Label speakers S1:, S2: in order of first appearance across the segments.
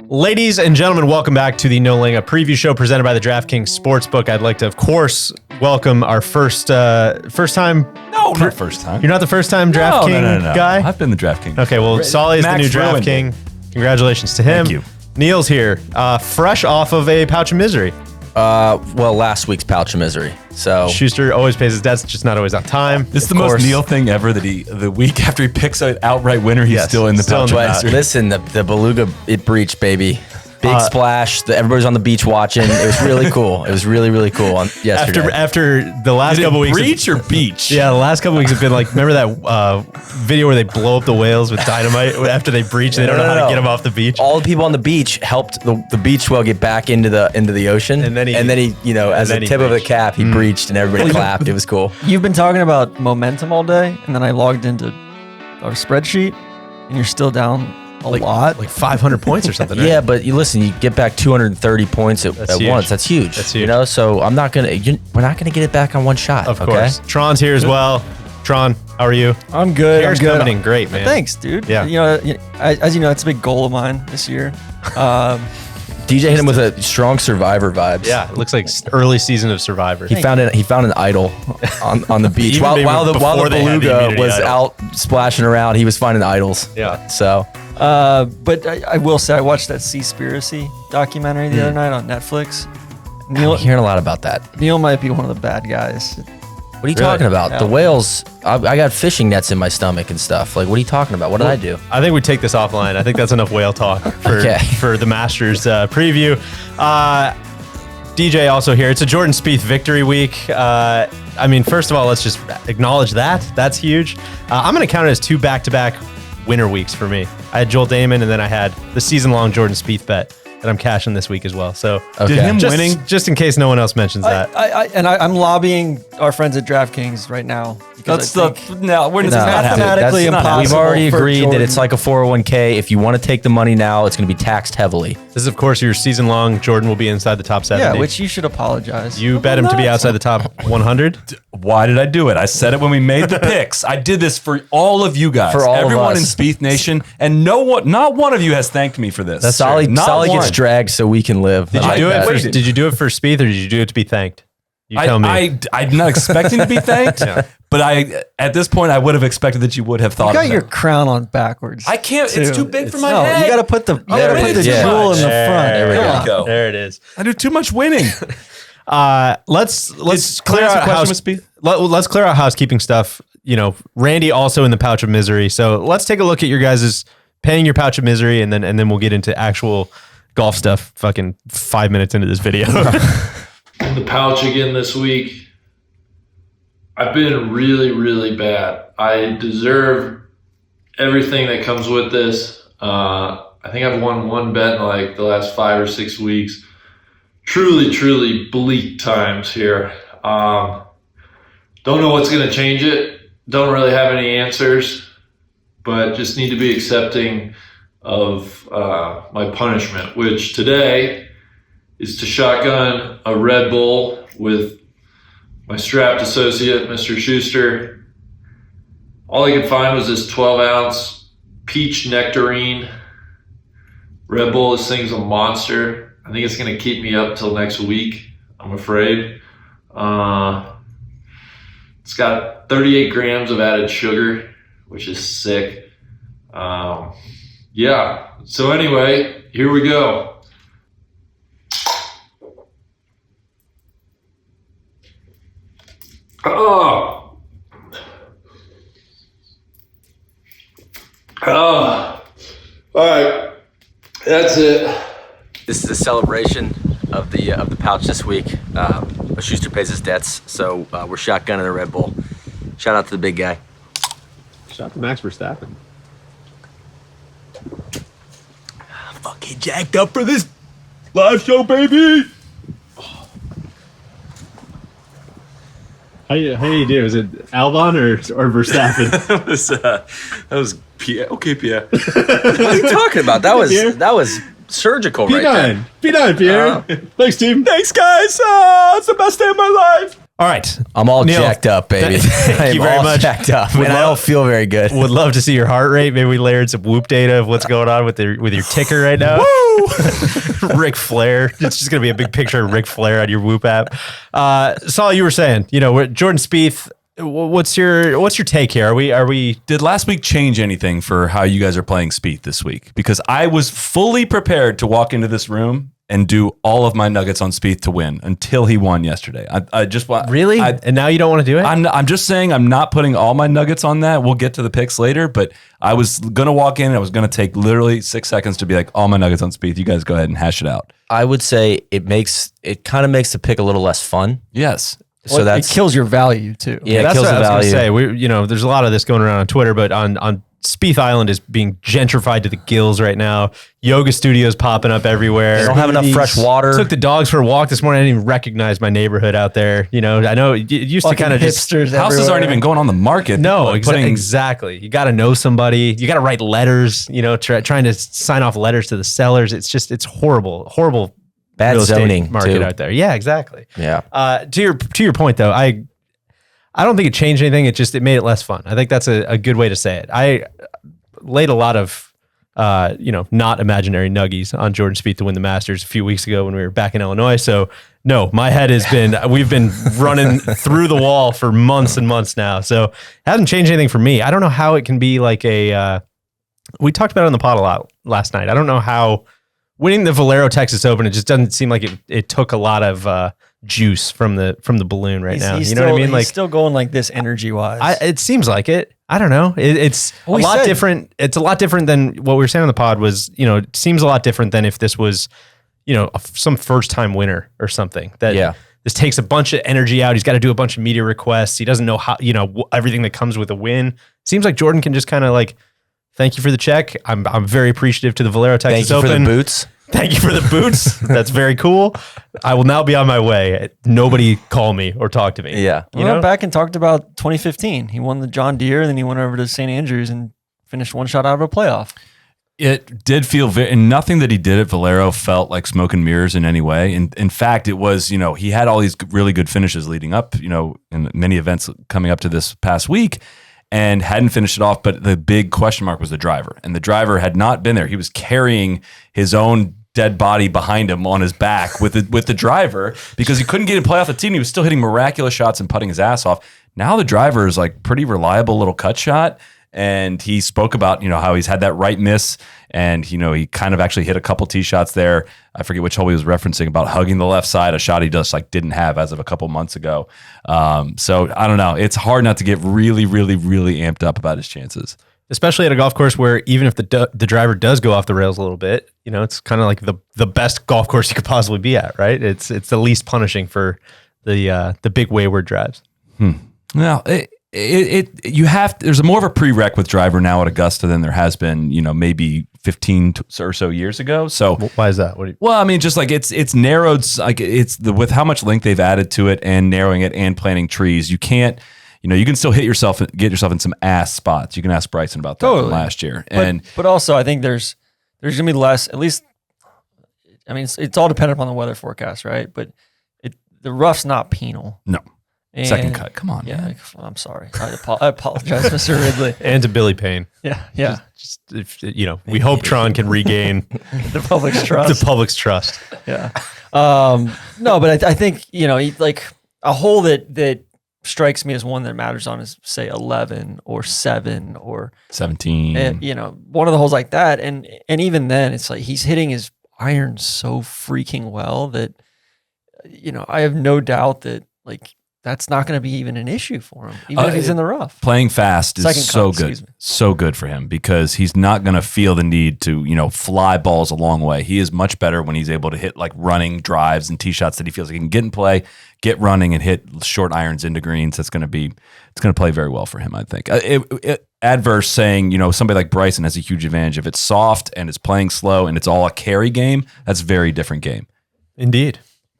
S1: Ladies and gentlemen, welcome back to the No Laying Up preview show presented by the DraftKings Sportsbook. I'd like to, of course, welcome our first time.
S2: No, not first time.
S1: You're not the first time DraftKings guy?
S2: I've been the DraftKings.
S1: Okay, well, Solly is the new
S2: Max
S1: DraftKing. Congratulations to him.
S2: Thank you.
S1: Neil's here, fresh off of a pouch of misery.
S3: Well, last week's pouch of misery. So
S1: Schuster always pays his debts, just not always on time.
S2: This is the most Neil thing ever that the week after he picks an outright winner, he's still in the pouch of misery.
S3: Listen, the beluga, it breached, baby. Big splash. Everybody's on the beach watching. It was really cool. It was really, really cool yesterday.
S1: After the last couple weeks.
S2: Breach or beach?
S1: Yeah, the last couple weeks have been like, remember that video where they blow up the whales with dynamite after they breach? They don't know how to get them off the beach.
S3: All the people on the beach helped the beach whale get back into the ocean. And then he as a tip of the cap, he breached and everybody clapped. It was cool.
S4: You've been talking about momentum all day, and then I logged into our spreadsheet, and you're still down a lot.
S1: Like 500 points or something, right?
S3: Yeah, but you get back 230 points at once. That's huge.
S1: That's huge.
S3: You know, so we're not gonna get it back on one shot.
S1: Of course. Tron's here as well. Tron, how are you?
S4: I'm good.
S1: Hair's coming in great, man.
S4: Thanks, dude.
S1: Yeah.
S4: As you know, it's a big goal of mine this year.
S3: DJ hit him with a strong Survivor vibes.
S1: Yeah, it looks like early season of Survivor.
S3: He found an idol on the beach while the beluga was out splashing around. He was finding idols.
S1: Yeah.
S3: So,
S4: but I will say I watched that Seaspiracy documentary the other night on Netflix.
S3: I'm hearing a lot about that.
S4: Neil might be one of the bad guys.
S3: What are you talking about? Yeah. The whales, I got fishing nets in my stomach and stuff. Like, what are you talking about? What did I do?
S1: I think we take this offline. I think that's enough whale talk for the Masters preview. DJ also here. It's a Jordan Spieth victory week. First of all, let's just acknowledge that. That's huge. I'm going to count it as two back-to-back winner weeks for me. I had Joel Damon, and then I had the season-long Jordan Spieth bet that I'm cashing this week as well. So
S2: did him winning,
S1: just in case no one else mentions that.
S4: I'm lobbying our friends at DraftKings right now.
S3: Mathematically impossible. We've already agreed that it's like a 401k. If you want to take the money now, it's going to be taxed heavily.
S1: This is, of course, your season long. Jordan will be inside the top 70.
S4: Yeah, which you should apologize.
S1: You bet him to be outside the top 100.
S2: Why did I do it? I said it when we made the picks. I did this for all of you guys,
S3: for all
S2: everyone
S3: of
S2: in
S3: us.
S2: Spieth Nation, and not one of you has thanked me for this.
S3: Solly gets dragged so we can live.
S1: Did you do it for Spieth, or did you do it to be thanked? You tell me.
S2: I'm not expecting to be thanked, but at this point, I would have expected that you would have thought.
S4: You got
S2: of
S4: your
S2: that.
S4: crown on backwards.
S2: I can't. It's too big for my
S4: no,
S2: head.
S4: You got to put the jewel in the front.
S3: There we go.
S1: There it is.
S2: I do too much winning.
S1: Let's clear out let's clear out housekeeping stuff. Randy also in the pouch of misery. So let's take a look at your guys' paying your pouch of misery, and then we'll get into actual golf stuff. Fucking 5 minutes into this video.
S5: The pouch again this week. I've been really, really bad. I deserve everything that comes with this. I think I've won one bet in like the last 5 or 6 weeks. Truly, truly bleak times here. Don't know what's going to change it. Don't really have any answers, but just need to be accepting of my punishment, which today is to shotgun a Red Bull with my strapped associate, Mr. Schuster. All I could find was this 12-ounce peach nectarine Red Bull. This thing's a monster. I think it's going to keep me up till next week, I'm afraid. It's got 38 grams of added sugar, which is sick. So anyway, here we go. All right, that's it.
S3: This is a celebration of the pouch this week. Schuster pays his debts, so we're shotgunning a Red Bull. Shout out to the big guy.
S1: Shout out to Max Verstappen.
S3: Fucking jacked up for this live show, baby.
S1: How you do? Is it Albon or Verstappen?
S2: that was Pierre. Okay, Pierre.
S3: What are you talking about? That was surgical right there.
S1: P9, Pierre. Thanks, team.
S2: Thanks, guys. It's the best day of my life.
S1: All right.
S3: I'm all
S1: Neil,
S3: jacked up, baby.
S1: Thank you very much.
S3: Jacked up, and I don't feel very good.
S1: Would love to see your heart rate. Maybe we layered some Whoop data of what's going on with your ticker right now.
S3: Woo!
S1: Ric Flair. It's just going to be a big picture of Ric Flair on your Whoop app. Saul, you were saying, Jordan Spieth. What's your take here? Are we?
S2: Did last week change anything for how you guys are playing Spieth this week? Because I was fully prepared to walk into this room and do all of my nuggets on Spieth to win until he won yesterday. I just want
S1: really, and now you don't want to do it.
S2: I'm just saying I'm not putting all my nuggets on that. We'll get to the picks later, but I was gonna walk in and I was gonna take literally 6 seconds to be like, all my nuggets on Spieth. You guys go ahead and hash it out.
S3: I would say it kind of makes the pick a little less fun.
S2: Yes.
S4: So it kills your value too.
S3: Yeah,
S1: that's
S3: it kills
S1: what
S3: the
S1: I was
S3: value.
S1: gonna say. There's a lot of this going around on Twitter, but on Spieth Island is being gentrified to the gills right now. Yoga studios popping up everywhere.
S3: They don't have enough fresh water.
S1: Took the dogs for a walk this morning. I didn't even recognize my neighborhood out there. I know it used to kind of just
S2: houses aren't even going on the market.
S1: No, exactly. You got to know somebody. You got to write letters. Trying to sign off letters to the sellers. It's horrible.
S3: Bad
S1: real estate
S3: zoning
S1: market
S3: too.
S1: out there. Yeah, exactly.
S3: Yeah.
S1: To your point though, I don't think it changed anything. It made it less fun. I think that's a good way to say it. I laid a lot of not imaginary nuggies on Jordan Spieth to win the Masters a few weeks ago when we were back in Illinois. So no, my head we've been running through the wall for months and months now. So it hasn't changed anything for me. I don't know how it can be like we talked about it on the pod a lot last night. I don't know how winning the Valero Texas Open, it just doesn't seem like it took a lot of juice from the balloon right now. You know what I mean?
S4: He's still going like this energy wise.
S1: It seems like it. I don't know. It's a lot different. It's a lot different than what we were saying on the pod was, it seems a lot different than if this was, some first time winner or something this takes a bunch of energy out. He's got to do a bunch of media requests. He doesn't know how, everything that comes with a win. Seems like Jordan can just kind of like, thank you for the check. I'm very appreciative to the Valero Texas Open.
S3: Thank you for the boots.
S1: Thank you for the boots. That's very cool. I will now be on my way. Nobody call me or talk to me.
S3: Yeah.
S4: We went back and talked about 2015. He won the John Deere, and then he went over to St. Andrews and finished one shot out of a playoff.
S2: It did feel and nothing that he did at Valero felt like smoke and mirrors in any way. And in fact, it was, he had all these really good finishes leading up, in many events coming up to this past week, and hadn't finished it off. But the big question mark was the driver. And the driver had not been there. He was carrying his own dead body behind him on his back with the driver because he couldn't get him play off the tee. And he was still hitting miraculous shots and putting his ass off. Now the driver is like pretty reliable little cut shot. And he spoke about, how he's had that right miss. And, he kind of actually hit a couple tee shots there. I forget which hole he was referencing about hugging the left side, a shot he just didn't have as of a couple months ago. So I don't know. It's hard not to get really, really, really amped up about his chances.
S1: Especially at a golf course where even if the driver does go off the rails a little bit, it's kind of like the best golf course you could possibly be at, right? It's the least punishing for the big wayward drives.
S2: Now, there's more of a prereq with driver now at Augusta than there has been, maybe 15 or so years ago. So
S1: why is that?
S2: Just like it's narrowed, like with how much length they've added to it and narrowing it and planting trees, you can't, you can still get yourself in some ass spots. You can ask Bryson about that from last year.
S4: But also I think there's going to be less, at least, it's all dependent upon the weather forecast, right? But the rough's not penal.
S2: No. Second cut. Come on.
S4: Yeah,
S2: man.
S4: I'm sorry. I apologize, Mr. Ridley.
S1: And to Billy Payne.
S4: Yeah.
S1: We hope Tron can regain
S4: the public's trust.
S1: The public's trust.
S4: Yeah. No, but I think, like a hole that strikes me as one that matters on is say 11 or 7 or
S2: 17.
S4: One of the holes like that. And even then it's like he's hitting his iron so freaking well that, I have no doubt that like that's not going to be even an issue for him, even if he's in the rough.
S2: Playing fast is so good for him because he's not going to feel the need to, fly balls a long way. He is much better when he's able to hit like running drives and tee shots that he feels like he can get in play, get running and hit short irons into greens. It's going to play very well for him, I think. Adverse saying, somebody like Bryson has a huge advantage. If it's soft and it's playing slow and it's all a carry game, that's a very different game.
S1: Indeed.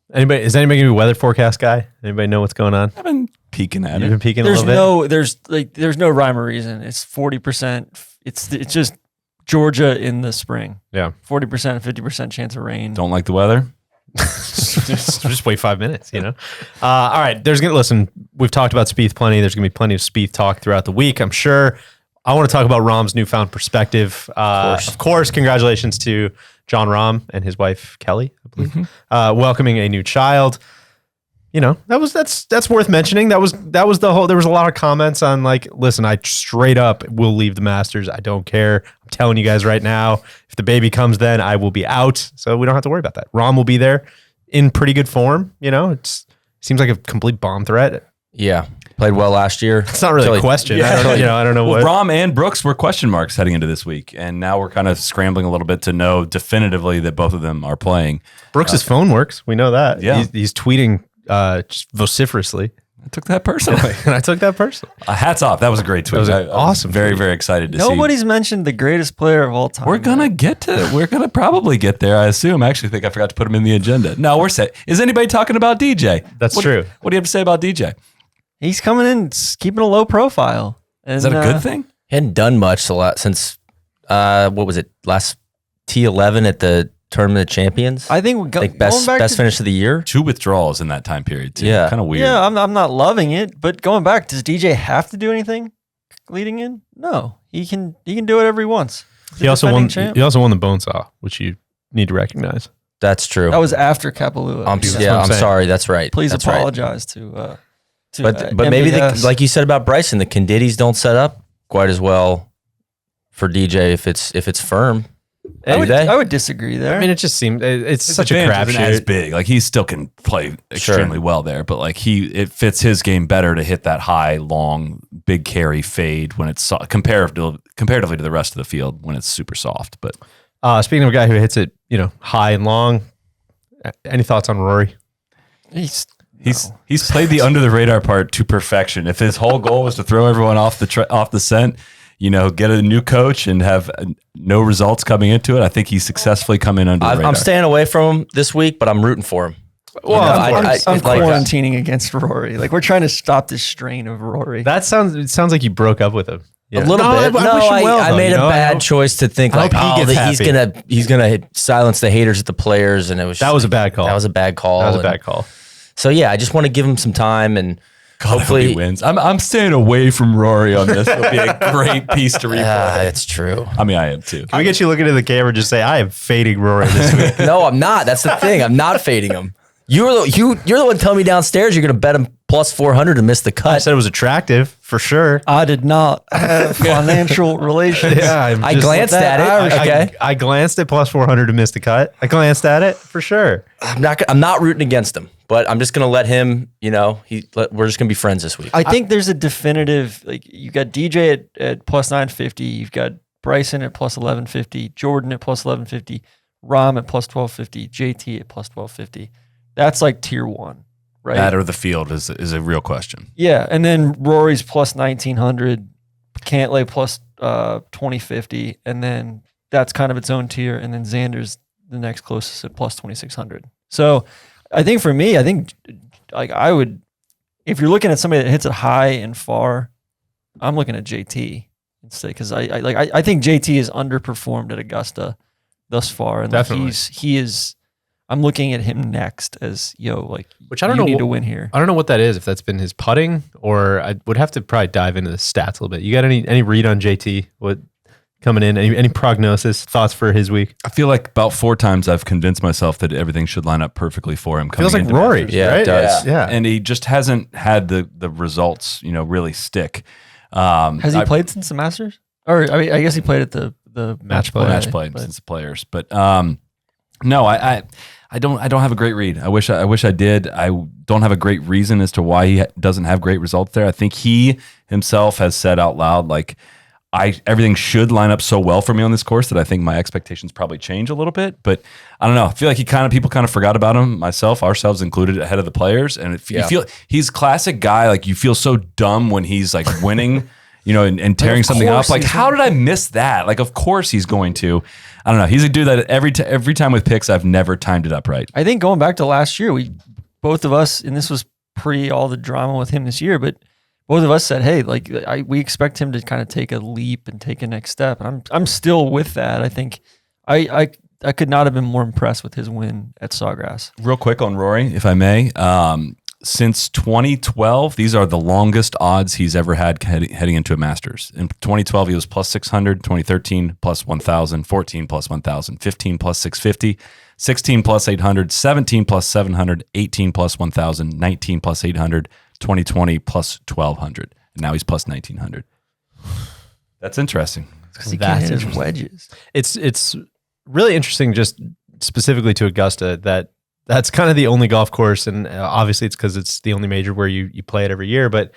S1: Is anybody gonna be a weather forecast guy? Anybody know what's going on?
S2: I've been peeking at it.
S1: You've been peeking a little bit?
S4: There's no rhyme or reason. It's 40%. It's just Georgia in the spring.
S1: Yeah.
S4: 40%, 50% chance of rain.
S2: Don't like the weather?
S1: just wait 5 minutes, you know? All right. Listen, we've talked about Spieth plenty. There's going to be plenty of Spieth talk throughout the week, I'm sure. I want to talk about Rahm's newfound perspective. Of course, congratulations to John Rahm and his wife, Kelly, I believe, welcoming a new child. You know, that's worth mentioning. That was the whole, there was a lot of comments on like, listen, I straight up will leave the Masters. I don't care. I'm telling you guys right now, if the baby comes then, I will be out. So we don't have to worry about that. Rahm will be there in pretty good form. You know, it seems like a complete bomb threat.
S3: Yeah. Played well last year.
S1: It's not really a question.
S2: Yeah.
S1: I don't know what.
S2: Rahm and Brooks were question marks heading into this week, and now we're kind of scrambling a little bit to know definitively that both of them are playing.
S1: Brooks's phone works. We know that.
S2: Yeah.
S1: He's tweeting just vociferously.
S2: I took that personally.
S1: And I took that personally.
S2: Hats off. That was a great tweet.
S1: That was awesome.
S2: Very,
S1: tweet.
S2: very excited to see.
S4: Nobody's mentioned the greatest player of all time.
S2: We're gonna probably get there. I assume. I actually think I forgot to put him in the agenda. No, we're set. Is anybody talking about DJ?
S1: That's true.
S2: What do you have to say about DJ?
S4: He's coming in, keeping a low profile. And,
S2: Is that a good thing?
S3: Hadn't done much since what was it, last T11 at the Tournament of Champions?
S4: I think
S3: best finish of the year.
S2: 2 withdrawals in that time period too.
S3: Yeah.
S2: Kind of weird.
S4: Yeah, I'm not loving it, but going back, does DJ have to do anything leading in? No, he can do whatever he wants.
S1: He also won the bone saw, which you need to recognize.
S3: That's true.
S4: That was after Kapalua.
S3: I'm sorry. That's right.
S4: Please
S3: that's
S4: apologize to
S3: but maybe like you said about Bryson, the Condittis don't set up quite as well for DJ if it's firm.
S4: I would disagree there.
S1: I mean, it just seems it's such a
S2: crapshoot. As
S1: crapshoot.
S2: big, like he still can play extremely well there, but like it fits his game better to hit that high, long, big carry fade when it's comparatively to the rest of the field when it's super soft. But
S1: speaking of a guy who hits it, high and long, any thoughts on Rory?
S2: He's played the under the radar part to perfection. If his whole goal was to throw everyone off the scent, get a new coach and have no results coming into it, I think he's successfully come in under the radar.
S3: I'm staying away from him this week, but I'm rooting for him.
S4: Well, I'm quarantining against Rory. Like, we're trying to stop this strain of Rory.
S1: It sounds like you broke up with him.
S3: Yeah. A little bit. I made a bad choice to think he's gonna silence the haters at the players, and
S1: that was a bad call.
S3: That was a bad call.
S1: That was a bad call.
S3: So yeah, I just want to give him some time and.
S2: God, hopefully he wins. I'm staying away from Rory on this. It'll be a great piece to replay.
S3: That's true.
S2: I mean, I am too.
S1: Can we get you looking at the camera and just say, I am fading Rory this week?
S3: No, I'm not. That's the thing. I'm not fading him. You're the one telling me downstairs you're going to bet him plus 400 to miss the cut.
S1: I said it was attractive, for sure.
S4: I did not have financial relations.
S1: Yeah,
S3: I glanced at it.
S1: I glanced at plus 400 to miss the cut. I glanced at it, for sure.
S3: I'm not rooting against him, but I'm just going to let him, we're just going to be friends this week.
S4: I think there's a definitive, you got DJ at plus 950, you've got Bryson at plus 1150, Jordan at plus 1150, Rahm at plus 1250, JT at plus 1250. That's like tier 1, right?
S2: That or the field is a real question.
S4: Yeah, and then Rory's plus 1900, Cantlay plus 2050, and then that's kind of its own tier, and then Xander's the next closest at plus 2600. So I think for me, I would, if you're looking at somebody that hits it high and far, I'm looking at JT instead, because I think JT is underperformed at Augusta thus far, and
S1: definitely
S4: he is. I'm looking at him next as
S1: which I don't know.
S4: Need to win here.
S1: I don't know what that is. If that's been his putting, or I would have to probably dive into the stats a little bit. You got any read on JT? What coming in? Any prognosis thoughts for his week?
S2: I feel like about 4 times I've convinced myself that everything should line up perfectly for him.
S1: Feels like Rory,
S2: Masters,
S3: yeah,
S1: right?
S3: It does.
S1: Yeah,
S2: and he just hasn't had the results, really stick.
S4: Has he played since the Masters? Or I guess he played at the
S2: match play since the Players, but no, I don't have a great read. I wish I did. I don't have a great reason as to why he doesn't have great results there. I think he himself has said out loud, everything should line up so well for me on this course that I think my expectations probably change a little bit. But I don't know. I feel like people kind of forgot about him, ourselves included, ahead of the Players. And you feel he's classic guy. Like, you feel so dumb when he's winning, and tearing something up. Like, how did I miss that? Like, of course he's going to. I don't know. He's a dude that every time with picks, I've never timed it up right.
S4: I think going back to last year, both of us, and this was pre all the drama with him this year, but both of us said, hey, we expect him to kind of take a leap and take a next step. And I'm still with that. I think I could not have been more impressed with his win at Sawgrass.
S2: Real quick on Rory, if I may. Since 2012, these are the longest odds he's ever had heading into a Masters. In 2012, he was plus 600, 2013 plus 1,000, 14 plus 1,000, 15 plus 650, 16 plus 800, 17 plus 700, 18 plus 1,000, 19 plus 800, 2020 plus 1,200. And now he's plus 1,900. That's interesting.
S4: Because he can't hit his wedges.
S1: It's really interesting, just specifically to Augusta, that's kind of the only golf course, and obviously it's because it's the only major where you play it every year, but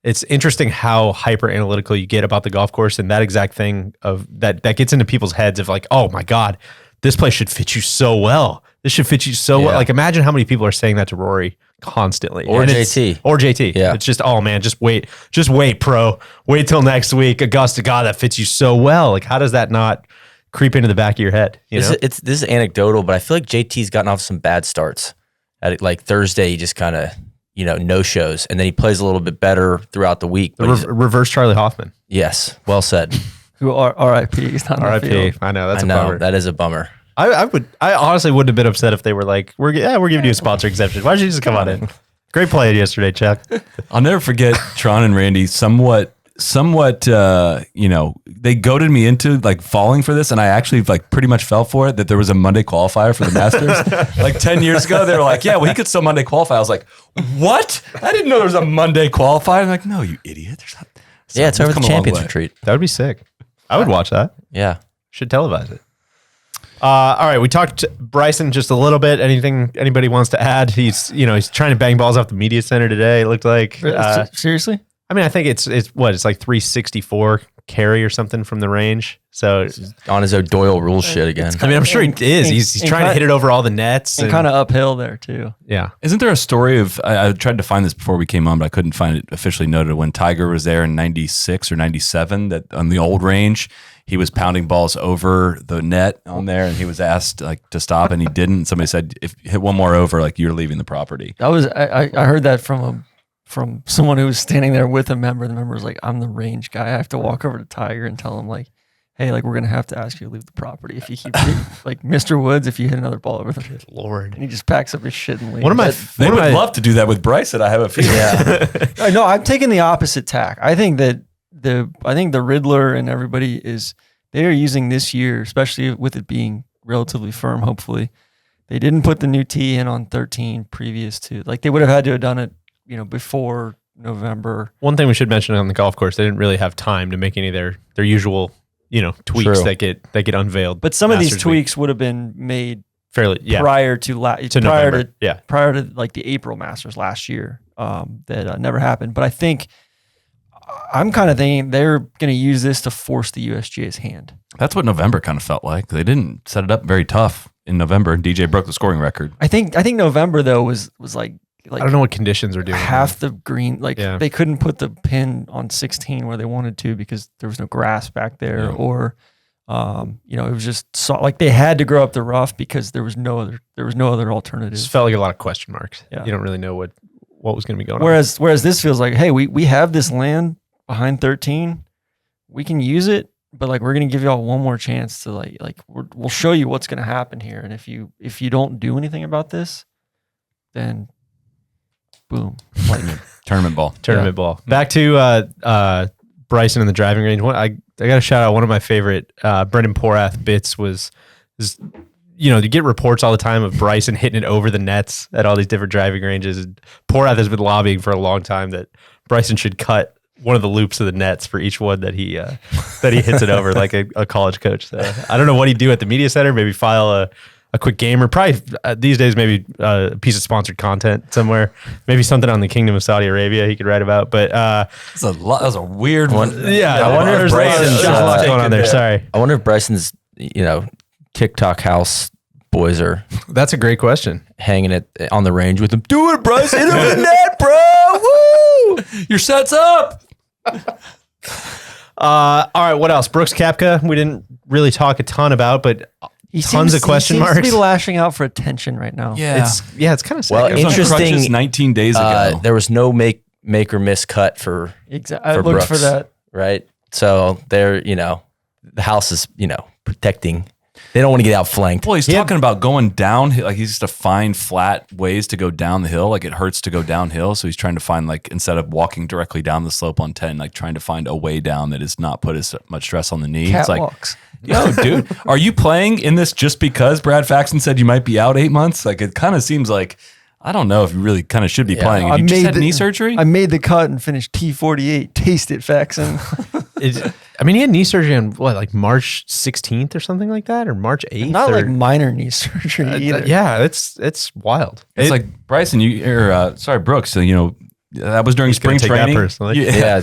S1: it's interesting how hyper analytical you get about the golf course, and that exact thing of that gets into people's heads of like, oh my God, this place should fit you so well. This should fit you so well. Like, imagine how many people are saying that to Rory constantly.
S3: Or JT.
S1: Or JT. Yeah. It's just, oh man, just wait, pro. Wait till next week. Augusta, God, that fits you so well. Like, how does that not creep into the back of your head?
S3: This is anecdotal, but I feel like JT's gotten off some bad starts. At like Thursday, he just kind of, no shows, and then he plays a little bit better throughout the week. But
S1: reverse Charlie Hoffman.
S3: Yes, well said.
S4: Who RIP? He's not
S1: RIP. I know, that's a bummer.
S3: That is a bummer.
S1: I honestly wouldn't have been upset if they were like, we're giving you a sponsor exemption. Why don't you just come on in? Great play yesterday, Chuck.
S2: I'll never forget Tron and Randy somewhat, they goaded me into like falling for this, and I actually like pretty much fell for it, that there was a Monday qualifier for the Masters. Like 10 years ago, they were like, yeah, well, he could still Monday qualify. I was like, what? I didn't know there was a Monday qualifier. I'm like, no, you idiot. There's not.
S3: Yeah, it's over the Champions Retreat.
S1: That would be sick. I would watch that.
S3: Yeah.
S1: Should televise it. All right, we talked to Bryson just a little bit. Anything anybody wants to add? He's trying to bang balls off the media center today, it looked like.
S4: Seriously?
S1: I mean, I think it's like 364 carry or something from the range. So
S3: on his O'Doyle rule shit again.
S1: I mean, I'm sure he is. He's trying to hit it over all the nets.
S4: And kind of uphill there too.
S1: Yeah.
S2: Isn't there a story of, I tried to find this before we came on, but I couldn't find it officially noted, when Tiger was there in 96 or 97, that on the old range, he was pounding balls over the net on there, and he was asked like to stop, and he didn't. Somebody said, if you hit one more over, like, you're leaving the property.
S4: I heard that from someone who was standing there with a member. The member was like, I'm the range guy. I have to walk over to Tiger and tell him like, hey, like, we're going to have to ask you to leave the property if you keep like Mr. Woods, if you hit another ball over the
S1: Lord.
S4: And he just packs up his shit and leaves.
S2: They would love to do that with Bryson, I have a feeling.
S4: Yeah. No, I'm taking the opposite tack. I think that the Riddler and everybody they are using this year, especially with it being relatively firm, hopefully. They didn't put the new tee in on 13 previous to, like, they would have had to have done it, before November.
S1: One thing we should mention on the golf course, they didn't really have time to make any of their usual, tweaks that get unveiled.
S4: But some of these tweaks would have been made
S1: fairly
S4: prior to
S1: November.
S4: Prior to like the April Masters last year. That never happened. But I think I'm kind of thinking they're going to use this to force the USGA's hand.
S2: That's what November kind of felt like. They didn't set it up very tough in November, and DJ broke the scoring record.
S4: I think November though was like
S1: I don't know what conditions were doing.
S4: Half the green, they couldn't put the pin on 16 where they wanted to because there was no grass back there, or it was just like they had to grow up the rough because there was no other alternative.
S1: It just felt like a lot of question marks.
S4: Yeah.
S1: You don't really know what was going to be going on.
S4: Whereas this feels like, hey, we have this land behind 13, we can use it, but like we're going to give y'all one more chance to we'll show you what's going to happen here, and if you don't do anything about this, then boom.
S2: Tournament ball.
S1: Back to Bryson in the driving range. I got to shout out one of my favorite Brendan Porath bits was you get reports all the time of Bryson hitting it over the nets at all these different driving ranges. And Porath has been lobbying for a long time that Bryson should cut one of the loops of the nets for each one that he hits it over, like a college coach. So I don't know what he'd do at the media center. Maybe file a quick game, or probably these days maybe a piece of sponsored content somewhere. Maybe something on the Kingdom of Saudi Arabia he could write about. But
S2: that was a weird one.
S1: Yeah, I wonder if Bryson's a lot going on there. Sorry,
S3: I wonder if Bryson's TikTok house boys are.
S1: That's a great question.
S3: Hanging it on the range with him. Do it, Bryson. Hit him in the net, bro. Woo!
S2: Your set's up.
S1: All right, what else? Brooks Koepka, we didn't really talk a ton about, but tons of question marks.
S4: He seems to be lashing out for attention right now.
S2: Yeah,
S1: it's kind of sad.
S3: Well, interesting.
S2: 19 days ago,
S3: there was no make or miss cut for
S4: exactly. I looked
S3: Brooks,
S4: for that.
S3: Right, so they're the house is protecting They don't want to get outflanked.
S2: Well, he's talking about going down. Like he's just to find flat ways to go down the hill. Like it hurts to go downhill. So he's trying to find like, instead of walking directly down the slope on 10, like trying to find a way down that is not put as much stress on the knee. It's like, yo, dude, are you playing in this just because Brad Faxon said you might be out 8 months? Like it kind of seems like, I don't know if you really kind of should be playing. Have you just had knee surgery?
S4: I made the cut and finished T48. Taste it, Faxon.
S1: I mean, he had knee surgery on what, like March 16th or something like that, or March 8th.
S4: Not like minor knee surgery either.
S1: Yeah, it's wild.
S2: It's like Bryson, Brooks. So, that was during spring training.
S3: Yeah.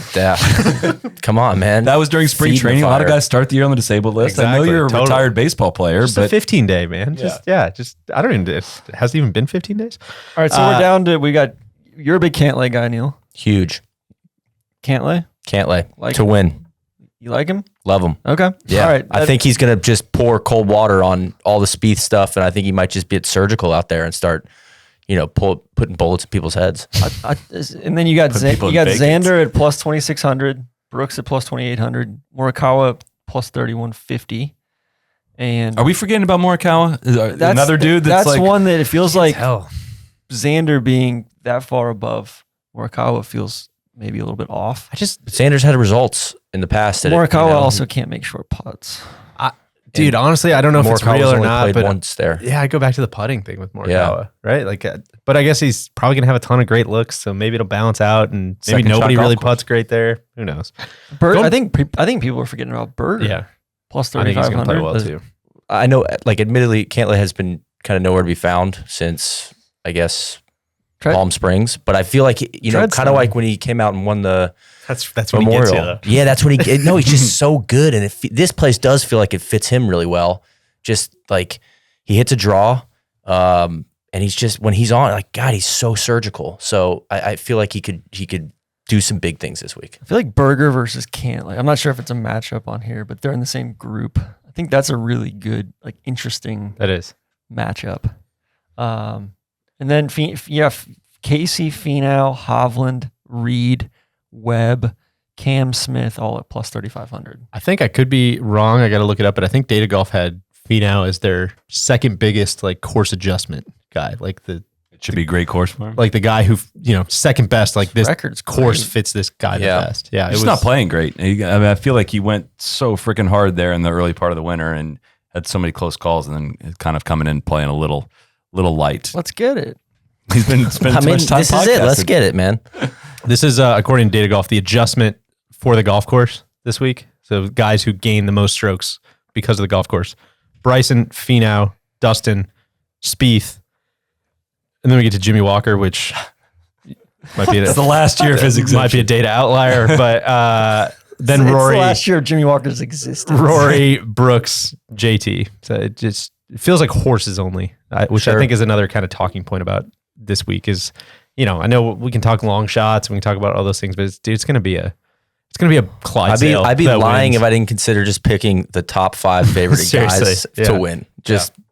S3: Come on, man.
S2: That was during spring training. A lot of guys start the year on the disabled list. Exactly. I know you're a retired baseball player,
S1: just
S2: but
S1: a 15-day, man. I don't even. It hasn't even been 15 days.
S4: All right, so we're down to. You're a big Cantlay guy, Neil.
S3: Huge.
S4: Cantlay
S3: to win.
S4: You like him?
S3: Love him.
S4: Okay.
S3: Yeah. All right. I think he's gonna just pour cold water on all the Spieth stuff, and I think he might just get surgical out there and start. Putting bullets in people's heads.
S4: And then you got Xander at plus 2,600, Brooks at plus 2,800, Morikawa plus 3,150. And
S2: are we forgetting about Morikawa? Another dude that's like,
S4: one that it feels like Xander being that far above Morikawa feels maybe a little bit off.
S3: Xander's had results in the past.
S4: Morikawa also can't make short putts.
S1: Dude, honestly, I don't know if it's real or not, but
S3: once there.
S1: Yeah, I go back to the putting thing with Morikawa, right? Like, but I guess he's probably gonna have a ton of great looks, so maybe it'll balance out, and maybe nobody really putts great there. Who knows?
S4: I think people are forgetting about Berger.
S1: Yeah,
S4: plus 3,500.
S1: I think he's gonna play well too.
S3: I know, like, admittedly, Cantlay has been kind of nowhere to be found since, I guess, Palm Springs, but I feel like kind of like when he came out and won the.
S1: That's when Memorial. He gets you, though.
S3: Yeah, that's when he. No, he's just so good, and this place does feel like it fits him really well. Just like he hits a draw, and he's just when he's on, like God, he's so surgical. So I feel like he could do some big things this week.
S4: I feel like Berger versus Cantlay. I'm not sure if it's a matchup on here, but they're in the same group. I think that's a really good, like, interesting.
S1: That is
S4: matchup. And then Casey, Finau, Hovland, Reed, Webb, Cam Smith, all at plus 3,500.
S1: I think I could be wrong. I got to look it up, but I think Data Golf had Finau as their second biggest like course adjustment guy. Like it
S2: should be a great course for him.
S1: Like the guy who second best. Like this
S4: record's
S1: course fits this guy the best. Yeah,
S2: he's not playing great. I feel like he went so freaking hard there in the early part of the winter and had so many close calls, and then kind of coming in playing a little light.
S4: Let's get it.
S2: He's been spending too much time.
S3: This is it. Let's get it, man.
S1: This is, according to Data Golf, the adjustment for the golf course this week. So guys who gain the most strokes because of the golf course. Bryson, Finau, Dustin, Spieth. And then we get to Jimmy Walker, which might be
S2: it's the last year of his existence.
S1: Might be a data outlier, but then Rory.
S4: It's the last year of Jimmy Walker's existence.
S1: Rory, Brooks, JT. So it feels like horses only, which I think is another kind of talking point about this week is, I know we can talk long shots and we can talk about all those things, but it's going to be a Clydesdale.
S3: I'd be lying if I didn't consider just picking the top 5 favorite guys to win.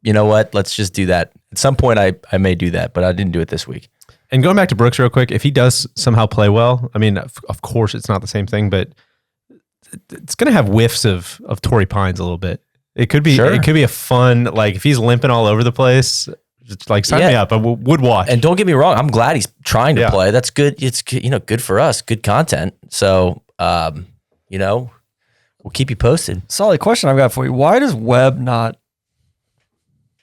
S3: You know what? Let's just do that. At some point, I may do that, but I didn't do it this week.
S1: And going back to Brooks real quick, if he does somehow play well, I mean, of course it's not the same thing, but it's going to have whiffs of Torrey Pines a little bit. It could be a fun, like if he's limping all over the place, just like sign me up. I would watch.
S3: And don't get me wrong, I'm glad he's trying to play. That's good. It's good for us, good content. So we'll keep you posted.
S4: Solid question I've got for you. Why does Webb not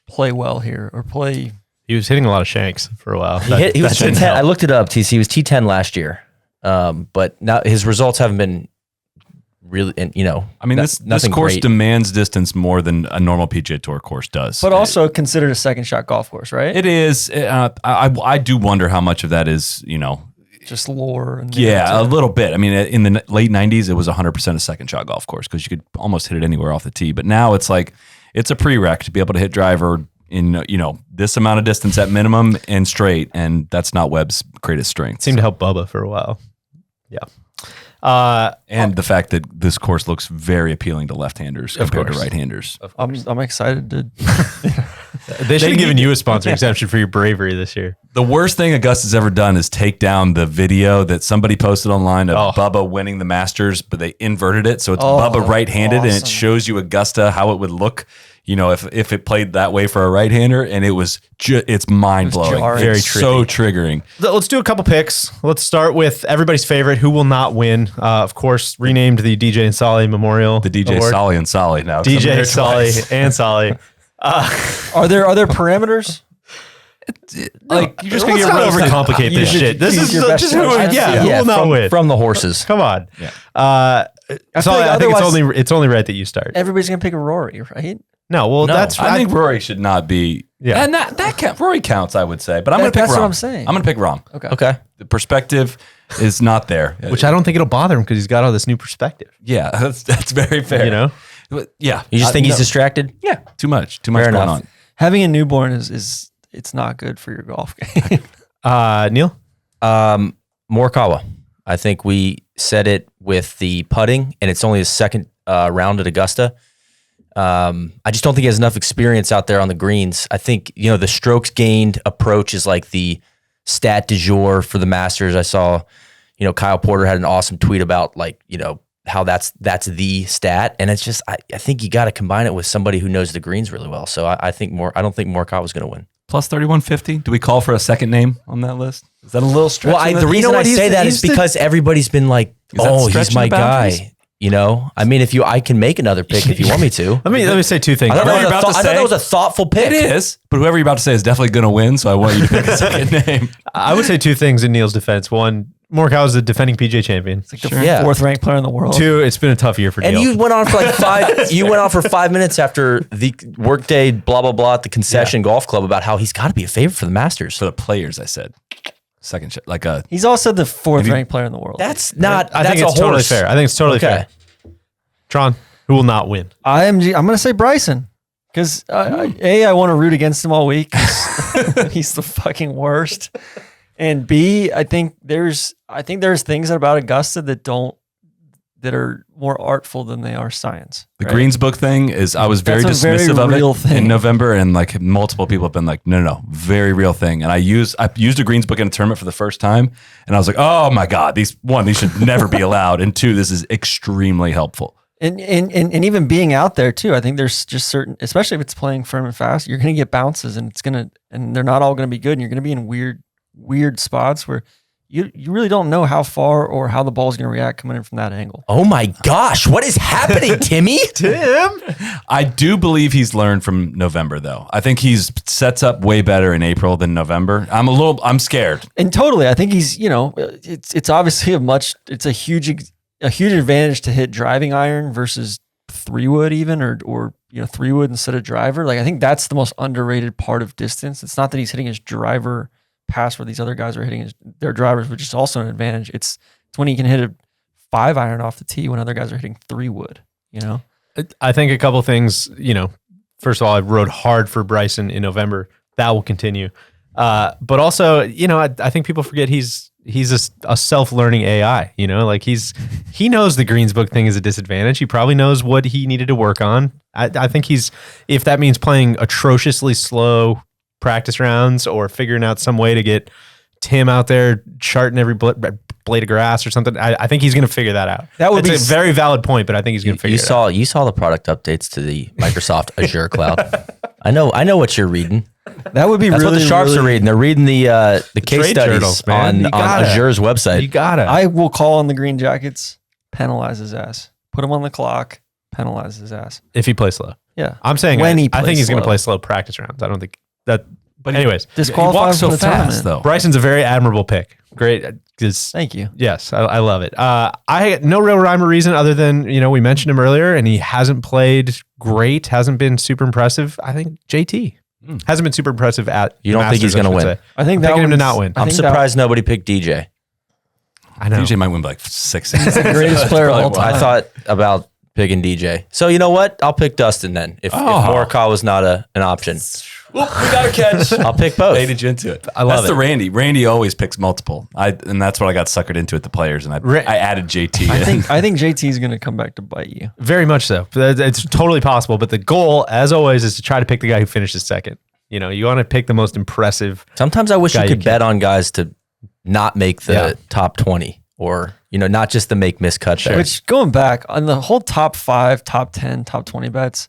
S4: play well here or play?
S1: He was hitting a lot of shanks for a while.
S3: He was T10. I looked it up, TC. He was T10 last year. But now his results haven't been really,
S2: I mean, this course demands distance more than a normal PGA Tour course does.
S4: But also considered a second shot golf course, right?
S2: It is. I do wonder how much of that is,
S4: just lore. And
S2: a little bit. I mean, in the late 90s, it was 100% a second shot golf course because you could almost hit it anywhere off the tee. But now it's like, it's a prereq to be able to hit driver in, this amount of distance at minimum and straight. And that's not Webb's greatest strength.
S1: Seemed to help Bubba for a while. Yeah.
S2: And the fact that this course looks very appealing to left-handers compared to right-handers.
S4: I'm excited to.
S1: They should have given you a sponsor exemption for your bravery this year.
S2: The worst thing Augusta's ever done is take down the video that somebody posted online of Bubba winning the Masters, but they inverted it. So it's Bubba right-handed and it shows you Augusta, how it would look, you know, if it played that way for a right-hander, and it was it's mind-blowing.
S4: Very
S2: so triggering.
S1: Let's do a couple picks. Let's start with everybody's favorite, who will not win. Of course, renamed the DJ and Solly Memorial
S2: The DJ
S1: Award.
S2: Solly and Solly now.
S1: DJ Solly and Solly.
S4: Are there parameters?
S1: Like, you're just going to overcomplicate this shit. This is
S4: your best
S1: just who will not win.
S3: From the horses.
S1: Come on.
S4: feel
S1: Solly,
S4: like
S1: I think
S4: otherwise-
S1: it's only right that you start.
S4: Everybody's gonna pick a Rory, right?
S1: No, well,
S3: No,
S1: that's
S2: I think Rory should not be.
S1: Yeah.
S2: And that count, Rory counts, I would say. But I'm going to pick
S4: That's
S2: wrong.
S4: what I'm saying.
S2: I'm going to pick wrong.
S3: Okay.
S2: The perspective is not there.
S1: which I don't think it'll bother him because he's got all this new perspective.
S2: Yeah, that's very fair.
S1: You know,
S2: But yeah.
S3: You just think he's
S2: no.
S3: distracted?
S2: Yeah, too much
S3: Fair
S2: going
S3: enough.
S2: on.
S4: Having a newborn is it's not good for your golf game.
S1: Neil.
S3: Morikawa. I think we said it with the putting, and it's only his second round at Augusta. I just don't think he has enough experience out there on the greens. I think, you know, the strokes gained approach is like the stat du jour for the Masters. I saw, you know, Kyle Porter had an awesome tweet about, like, you know, how that's the stat. And it's just, I think you got to combine it with somebody who knows the greens really well. So I don't think Morikawa was going to win.
S2: Plus 3150. Do we call for a second name on that list? Is that a little stretch?
S3: Well, the reason I say that is because everybody's been like, oh, he's
S2: stretching
S3: my
S2: the boundaries?
S3: guy. You know, I mean, I can make another pick if you want me to.
S1: Let me say two things.
S3: I thought
S2: Whatever
S3: that
S2: you're
S3: was
S2: about
S3: a
S2: to say.
S3: thoughtful pick.
S2: It is, but whoever you're about to say is definitely going to win. So I want you to pick a second name.
S1: I would say two things in Neil's defense. One, Morikawa is the defending PGA champion.
S4: It's like the fourth ranked player in the world.
S1: Two, it's been a tough year for
S3: And
S1: Neil.
S3: you went on for like 5. You went on for 5 minutes after the workday, blah blah blah, at the concession golf club about how he's got to be a favorite for the Masters.
S2: For the players, I said. Second shot. Like a.
S4: He's also the fourth ranked player in the world.
S3: That's not.
S1: I
S3: that's
S1: think it's
S3: a
S1: totally
S3: horse.
S1: fair. I think it's totally
S3: Okay.
S1: fair. Tron, who will not win?
S4: I'm going to say Bryson because I want to root against him all week. 'Cause he's the fucking worst. And B, I think there's things about Augusta that are more artful than they are science.
S2: The
S4: right?
S2: Greens book thing is, I was very
S4: That's a very
S2: dismissive of
S4: real
S2: it
S4: thing.
S2: in November, and like multiple people have been like, no, very real thing. And I used a Greens book in a tournament for the first time, and I was like, oh my God, these should never be allowed, and two, this is extremely helpful.
S4: And even being out there too, I think there's just certain, especially if it's playing firm and fast, you're going to get bounces, and they're not all going to be good, and you're going to be in weird spots where you really don't know how far or how the ball's going to react coming in from that angle.
S3: Oh my gosh, what is happening, Timmy?
S1: Tim?
S2: I do believe he's learned from November, though. I think he's sets up way better in April than November. I'm scared.
S4: And totally, I think he's, it's obviously it's a huge advantage to hit driving iron versus 3-wood even, or 3-wood instead of driver. Like, I think that's the most underrated part of distance. It's not that he's hitting his driver past where these other guys are hitting their drivers, which is also an advantage. It's when he can hit a 5-iron off the tee when other guys are hitting 3-wood,
S1: I think a couple things, first of all, I rode hard for Bryson in November. That will continue. But also, I think people forget he's a self-learning AI, like he knows the Greens book thing is a disadvantage. He probably knows what he needed to work on. I think if that means playing atrociously slow practice rounds or figuring out some way to get Tim out there charting every blade of grass or something, I think he's going to figure that out.
S4: That would be
S1: a very valid point, but I think he's going to figure it out.
S3: You saw the product updates to the Microsoft Azure cloud. I know what you're reading.
S4: That would be
S3: That's
S4: really
S3: what the sharps are reading. They're reading the case
S1: trade
S3: studies
S1: journals, man.
S3: on Azure's website.
S1: You gotta.
S4: I will call on the Green Jackets, penalize his ass, put him on the clock, penalize his ass.
S1: If he plays slow.
S4: Yeah.
S1: I'm saying
S4: When
S1: I
S4: he
S1: think
S4: plays
S1: he's going to
S4: slow.
S1: play slow practice rounds. I don't think that.
S2: But
S1: anyways,
S2: he
S4: Disqualified
S2: walks so
S4: from the
S2: fast,
S4: tournament.
S2: though.
S1: Bryson's a very admirable pick. Great.
S4: Thank you.
S1: Yes, I love it. I had no real rhyme or reason other than, we mentioned him earlier and he hasn't played great, hasn't been super impressive. I think JT hasn't been super impressive at
S3: You don't think he's
S1: going to
S3: win?
S4: I think
S1: I'm
S4: that
S1: picking him to
S4: one's-
S1: not win.
S4: I
S3: I'm
S4: think
S3: surprised nobody picked DJ.
S1: I know.
S2: DJ might win by like 6.
S4: He's the greatest player of all time.
S3: I thought about picking DJ. So you know what? I'll pick Dustin then. If Morikawa was not an option,
S2: We got a catch.
S3: I'll pick both.
S2: Baited you into it.
S1: I love
S2: That's
S1: it.
S2: the Randy. Randy always picks multiple. And that's what I got suckered into at the players. And I added JT.
S4: I think JT is going to come back to bite you.
S1: Very much so. It's totally possible. But the goal, as always, is to try to pick the guy who finishes second. You want to pick the most impressive.
S3: Sometimes I wish
S1: Guy
S3: you
S1: you
S3: could
S1: can.
S3: bet on guys to not make the top 20 or, not just to make miscut bets.
S4: Which, going back on the whole top 5, top 10, top 20 bets,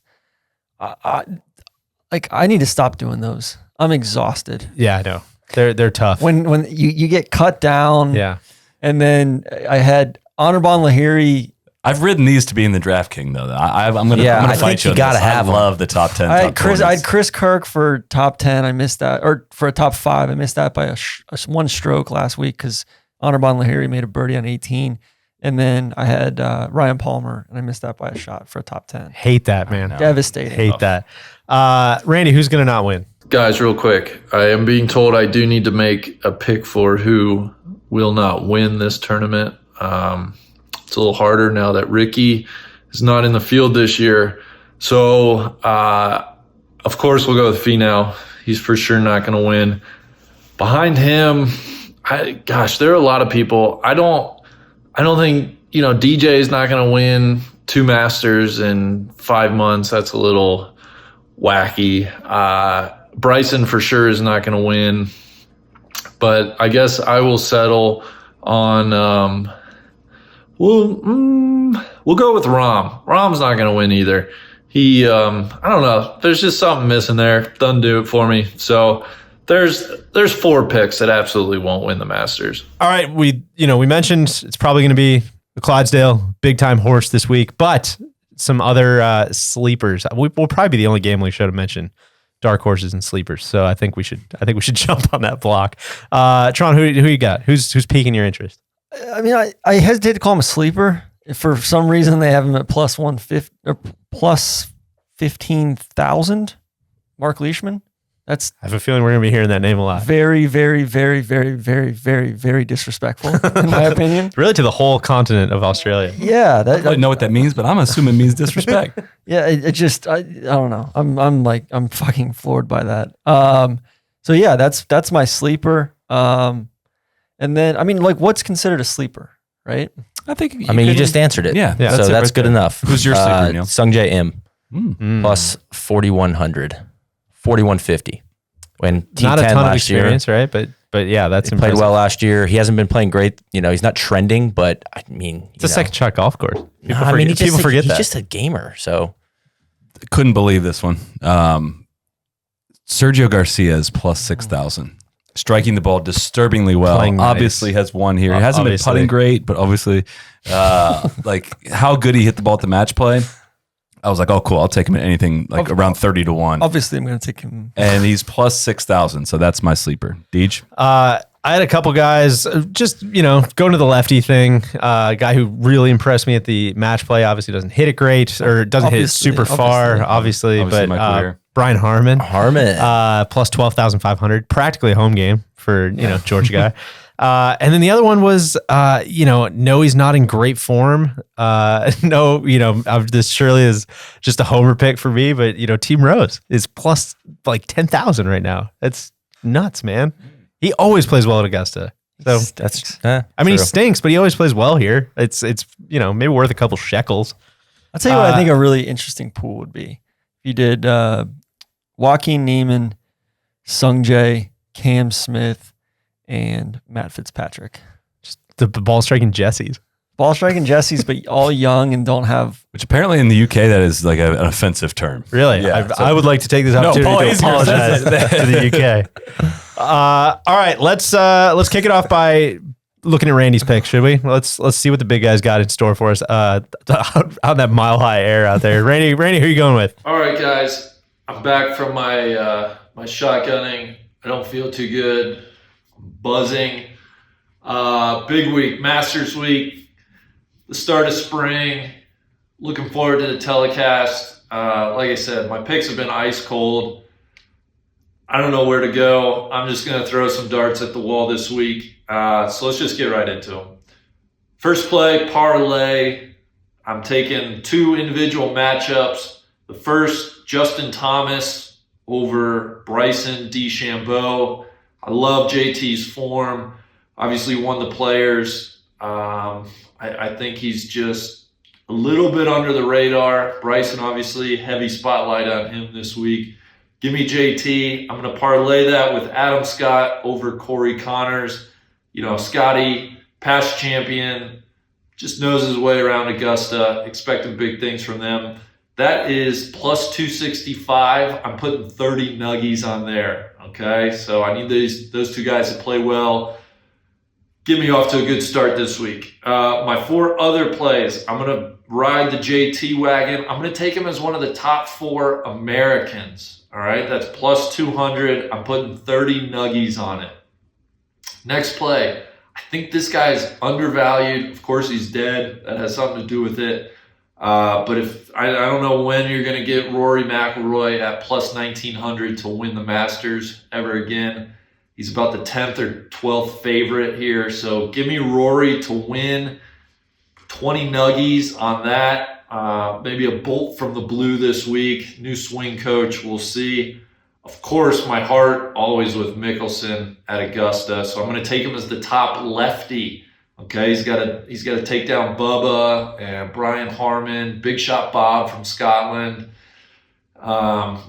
S4: I need to stop doing those. I'm exhausted.
S1: Yeah, I know. They're tough.
S4: When you get cut down.
S1: Yeah.
S4: And then I had Anirban Lahiri.
S2: I've ridden these to be in the DraftKings though. I'm gonna
S3: I
S2: fight
S3: think
S2: you.
S3: you gotta
S2: this.
S3: have
S2: I love the top 10.
S4: I had Chris Kirk for top 10. I missed that, or for a top 5. I missed that by a one stroke last week because Anirban Lahiri made a birdie on 18. And then I had Ryan Palmer, and I missed that by a shot for a top 10.
S1: Hate that, man.
S4: Devastating.
S1: Hate that. Randy, who's going to not win?
S5: Guys, real quick, I am being told I do need to make a pick for who will not win this tournament. It's a little harder now that Ricky is not in the field this year. So, of course, we'll go with Finau. He's for sure not going to win. Behind him, there are a lot of people. I don't think, DJ is not going to win 2 Masters in 5 months. That's a little wacky. Bryson for sure is not going to win. But I guess I will settle on, we'll go with Rahm. Rahm's not going to win either. He, I don't know. There's just something missing there. Doesn't do it for me. So there's 4 picks that absolutely won't win the Masters.
S1: All right, we mentioned it's probably going to be the Clydesdale big time horse this week, but some other sleepers. We'll probably be the only gambling show to mention dark horses and sleepers. So I think we should jump on that block. Tron, who you got? Who's piquing your interest?
S4: I mean, I hesitate to call him a sleeper. If for some reason they have him at plus 150 or plus 15,000. Mark Leishman. I
S1: have a feeling we're going to be hearing that name a lot.
S4: Very, very, very, very, very, very, very disrespectful, in my opinion.
S1: Really, to the whole continent of Australia.
S4: Yeah,
S2: I don't know what that means, but I'm assuming it means disrespect.
S4: Yeah, it just I don't know. I'm fucking floored by that. So yeah, that's my sleeper. And then what's considered a sleeper, right?
S2: I think.
S3: You just answered it.
S2: Yeah.
S3: So that's good enough.
S2: Who's your sleeper, Neil?
S3: Sungjae Im plus 4,100. 4,150. When T10
S1: not a ton of
S3: last year,
S1: experience, right? But yeah, that's
S3: he played well last year. He hasn't been playing great. He's not trending, but I mean,
S1: it's a second shot golf course. People
S3: forget
S1: that.
S3: He's just a gamer. So
S2: couldn't believe this one. Sergio Garcia is plus 6,000. Striking the ball disturbingly well.
S1: Playing
S2: obviously
S1: nice.
S2: has won here. He hasn't been putting great, but obviously, how good he hit the ball at the match play. I was like, oh, cool. I'll take him at anything around 30 to 1.
S4: Obviously, I'm going to take him.
S2: And he's plus 6,000. So that's my sleeper. Deej?
S1: I had a couple guys just, going to the lefty thing. A guy who really impressed me at the match play. Obviously doesn't hit it great or doesn't hit it super far, obviously. But Brian Harman. Plus 12,500. Practically a home game for, Georgia guy. And then the other one was, no, he's not in great form. This surely is just a homer pick for me, but, Team Rose is plus 10,000 right now. That's nuts, man. He always plays well at Augusta. So
S3: that's,
S1: he stinks, but he always plays well here. It's maybe worth a couple shekels.
S4: I'll tell you what I think a really interesting pool would be. If you did Joaquin Neiman, Sungjae, Cam Smith, and Matt Fitzpatrick.
S1: Just the ball striking Jessies.
S4: Ball striking Jessies, but all young and don't have...
S2: Which apparently in the UK, that is like an offensive term.
S1: Really? Yeah, I would like to take this opportunity to apologize to the UK. All right, let's kick it off by looking at Randy's pick, should we? Let's see what the big guys got in store for us out that mile-high air out there. Randy, who are you going with?
S5: All right, guys. I'm back from my my shotgunning. I don't feel too good. Buzzing. Big week, Masters week, the start of spring. Looking forward to the telecast. Like I said, my picks have been ice cold. I don't know where to go. I'm just going to throw some darts at the wall this week. So let's just get right into them. First play, parlay. I'm taking 2 individual matchups. The first, Justin Thomas over Bryson DeChambeau. I love JT's form. Obviously won the Players. I think he's just a little bit under the radar. Bryson, obviously, heavy spotlight on him this week. Give me JT. I'm going to parlay that with Adam Scott over Corey Connors. Scotty, past champion, just knows his way around Augusta. Expecting big things from them. That is plus 265. I'm putting 30 nuggies on there. Okay, so I need those two guys to play well. Get me off to a good start this week. My 4 other plays, I'm going to ride the JT wagon. I'm going to take him as one of the top 4 Americans. All right, that's plus 200. I'm putting 30 nuggies on it. Next play, I think this guy's undervalued. Of course, he's dead. That has something to do with it. But if I don't know when you're going to get Rory McIlroy at plus 1900 to win the Masters ever again. He's about the 10th or 12th favorite here. So give me Rory to win. 20 nuggies on that. Maybe a bolt from the blue this week. New swing coach. We'll see. Of course, my heart always with Mickelson at Augusta. So I'm going to take him as the top lefty. Okay, he's got to take down Bubba and Brian Harman, Big Shot Bob from Scotland,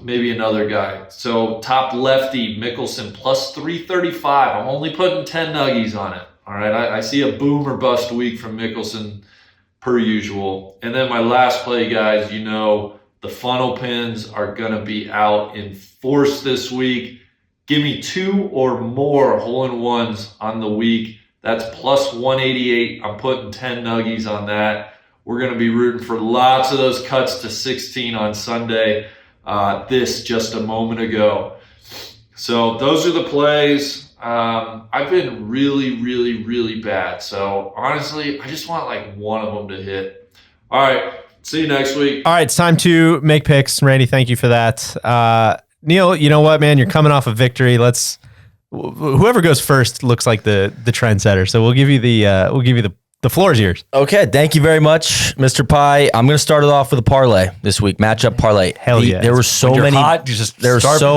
S5: maybe another guy. So top lefty, Mickelson, plus 335. I'm only putting 10 nuggies on it. All right, I see a boom or bust week from Mickelson per usual. And then my last play, guys, the funnel pins are going to be out in force this week. Give me 2 or more hole-in-ones on the week. That's plus 188. I'm putting 10 nuggies on that. We're going to be rooting for lots of those cuts to 16 on Sunday. This just a moment ago. So those are the plays. I've been really, really, really bad. So honestly, I just want like one of them to hit. All right. See you next week.
S1: All right. It's time to make picks. Randy, thank you for that. Neil, you know what, man? You're coming off a victory. Whoever goes first looks like the trendsetter. So we'll give you the floor is yours.
S3: Okay, thank you very much, Mr. Pie. I'm going to start it off with a parlay this week, matchup parlay.
S1: Hell yeah!
S3: There were so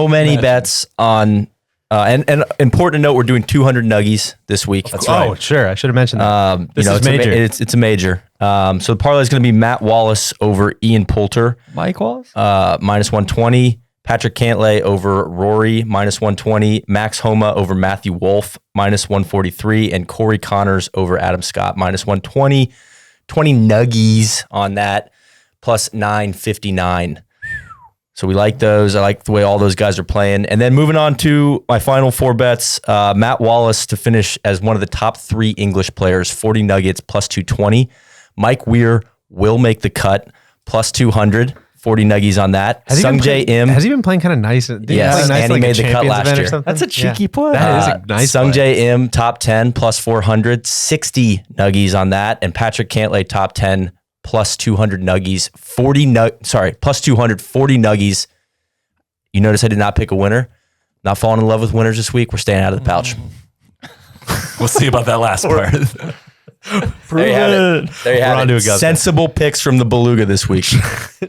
S3: many bets on, and important to note, we're doing 200 nuggies this week.
S1: That's right. Oh, sure, I should have mentioned that. This is major.
S3: It's a major. So the parlay is going to be Matt Wallace over Ian Poulter.
S4: Mike Wallace?
S3: Minus 120. Patrick Cantlay over Rory, minus 120. Max Homa over Matthew Wolff, minus 143. And Corey Connors over Adam Scott, minus 120. 20 nuggies on that, plus 959. So we like those. I like the way all those guys are playing. And then moving on to my final 4 bets, Matt Wallace to finish as one of the top 3 English players, 40 nuggets, plus 220. Mike Weir will make the cut, plus 200. 40 nuggies on that. Sungjae Im.
S1: Has he been playing kind of nice?
S3: Yes, and he made the cut last year.
S4: That's a cheeky play.
S1: That is a nice
S3: Sungjae Im, top 10, plus 400. 60 nuggies on that. And Patrick Cantlay, top 10, plus 200 nuggies. Plus 200, 40 nuggies. You notice I did not pick a winner. Not falling in love with winners this week. We're staying out of the pouch.
S2: We'll see about that last part.
S3: There you have it. Sensible picks from the Beluga this week.